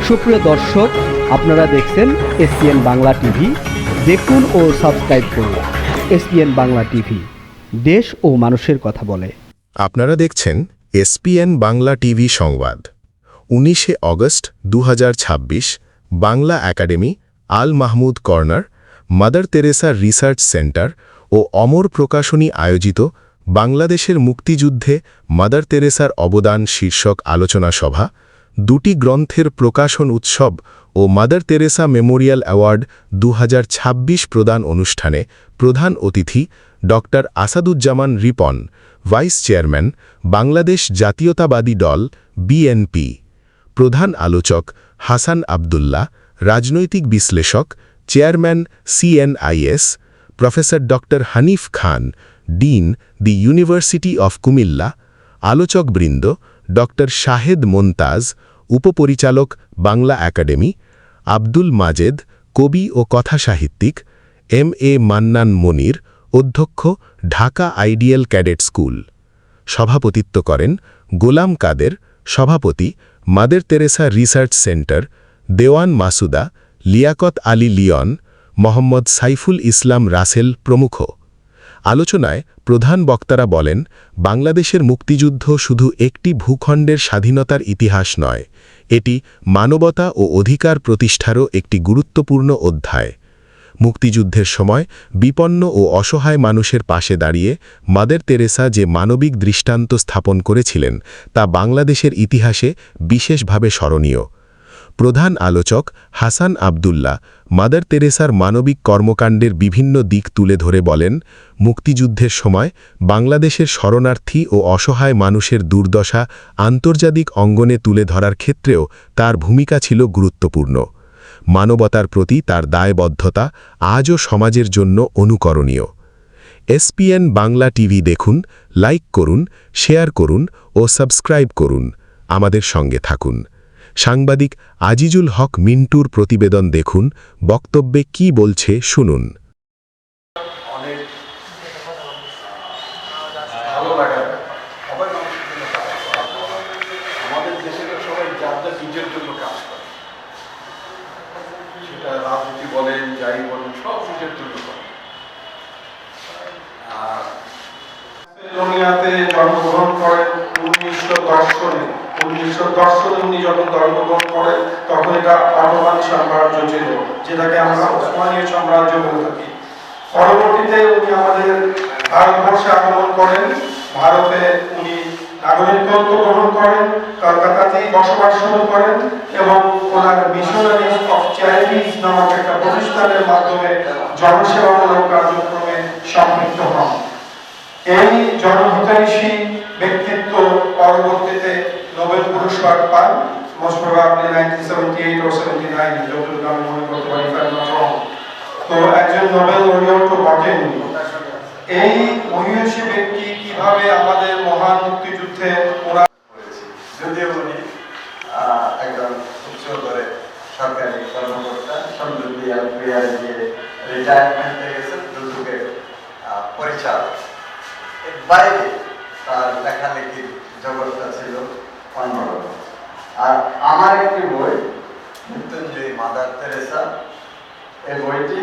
সুপ্রিয় দর্শক, আপনারা দেখছেন এসপিএন বাংলা টিভি। দেখুন ও সাবস্ক্রাইব করুন এসপিএন বাংলা টিভি, দেশ ও মানুষের কথা বলে। আপনারা দেখছেন এসপিএন বাংলা টিভি সংবাদ। 19 August 2026 Bangla Academy, Al Mahmud corner, Mother Teresa research centre ও অমর প্রকাশনী আয়োজিত বাংলাদেশের মুক্তিযুদ্ধে মাদার তেরেসার অবদান শীর্ষক আলোচনা সভা, দুটি গ্রন্থের প্রকাশন উৎসব ও মাদার তেরেসা মেমোরিয়াল অ্যাওয়ার্ড 2026 প্রদান অনুষ্ঠানে প্রধান অতিথি doctor Asaduzzaman Ripon, vice chairman, Bangladesh Jatiyatabadi Dal BNP. প্রধান আলোচক হাসান আবদুল্লাহ, রাজনৈতিক বিশ্লেষক, chairman CNIS, professor doctor Hanif Khan, dean, the university of Comilla. আলোচকবৃন্দ ডক্টর শাহেদ মোন্তাজ, উপপরিচালক, বাংলা একাডেমি, আব্দুল মাজেদ, কবি ও কথাসাহিত্যিক, এম.এ. মান্নান মনির, অধ্যক্ষ, ঢাকা আইডিয়াল ক্যাডেট স্কুল। সভাপতিত্ব করেন গোলাম কাদের, সভাপতি, মাদার তেরেসা রিসার্চ সেন্টার, দেওয়ান মাসুদা, লিয়াকত আলী লিয়ন, মোহাম্মদ সাইফুল ইসলাম রাসেল প্রমুখ। আলোচনায় প্রধান বক্তারা বলেন, বাংলাদেশের মুক্তিযুদ্ধ শুধু একটি ভূখণ্ডের স্বাধীনতার ইতিহাস নয়, এটি মানবতা ও অধিকার প্রতিষ্ঠারও একটি গুরুত্বপূর্ণ অধ্যায়। মুক্তিযুদ্ধের সময় বিপন্ন ও অসহায় মানুষের পাশে দাঁড়িয়ে মাদার তেরেসা যে মানবিক দৃষ্টান্ত স্থাপন করেছিলেন তা বাংলাদেশের ইতিহাসে বিশেষভাবে স্মরণীয়। প্রধান আলোচক হাসান আবদুল্লাহ মাদার তেরেসার মানবিক কর্মকাণ্ডের বিভিন্ন দিক তুলে ধরে বলেন, মুক্তিযুদ্ধের সময় বাংলাদেশের শরণার্থী ও অসহায় মানুষের দুর্দশা আন্তর্জাতিক অঙ্গনে তুলে ধরার ক্ষেত্রেও তার ভূমিকা ছিল গুরুত্বপূর্ণ। মানবতার প্রতি তার দায়বদ্ধতা আজও সমাজের জন্য অনুকরণীয়। এসপিএন বাংলা টিভি দেখুন, লাইক করুন, শেয়ার করুন ও সাবস্ক্রাইব করুন। আমাদের সঙ্গে থাকুন। সাংবাদিক আজিজুল হক মিন্টুর প্রতিবেদন দেখুন, বক্তব্যে কি বলছে শুনুন। আমাদের দেশের সবাই যার যার নিজের জন্য কাজ করে, সেটা রাজনীতি বলেন, যাই বলেন, সব নিজের জন্য করে। আর দুনিয়াতে জন্মগ্রহণ করেন 1910 সালে। 1910 সালে উনি যখন জন্মগ্রহণ করেন তখন এটা অটোমান সাম্রাজ্য ছিল, যেটাকে আমরা ওসমানীয় সাম্রাজ্য বলে থাকি। পরবর্তীতে উনি আমাদের ভারতবর্ষে আগমন করেন। ভারতে উনি নাগরিকত্ব গ্রহণ করেন, কলকাতাতেই বসবাস শুরু করেন এবং ওনার মিশনারিজ অফ চ্যারিটিজ নামক একটা প্রতিষ্ঠানের মাধ্যমে জনসেবামূলক কার্যক্রমে সম্পৃক্ত হন। এই জনহিতৈষী ব্যক্তিত্ব পরবর্তীতে নোবেল পুরস্কার পান, মোস্ট প্রবাবলি 1978 or 79, যতটুকু আমি মনে করতে পারি। তো একজন নোবেল লরিয়েট তো বটেন। এই মহিষী ব্যক্তি কিভাবে আমাদের মহান মুক্তিযুদ্ধে যদিও উনি একজন উচ্চ করে সরকারি কর্মকর্তা, সম্প্রতি গিয়ে রিটায়ারমেন্টে গেছেন, দুদকের পরিচালক। এর বাইরে তার লেখালেখির জগৎটা ছিল অন্যরকম। আর আমার একটি বই, মৃত্যুঞ্জয়ী মাদার তেরেসা, এই বইটি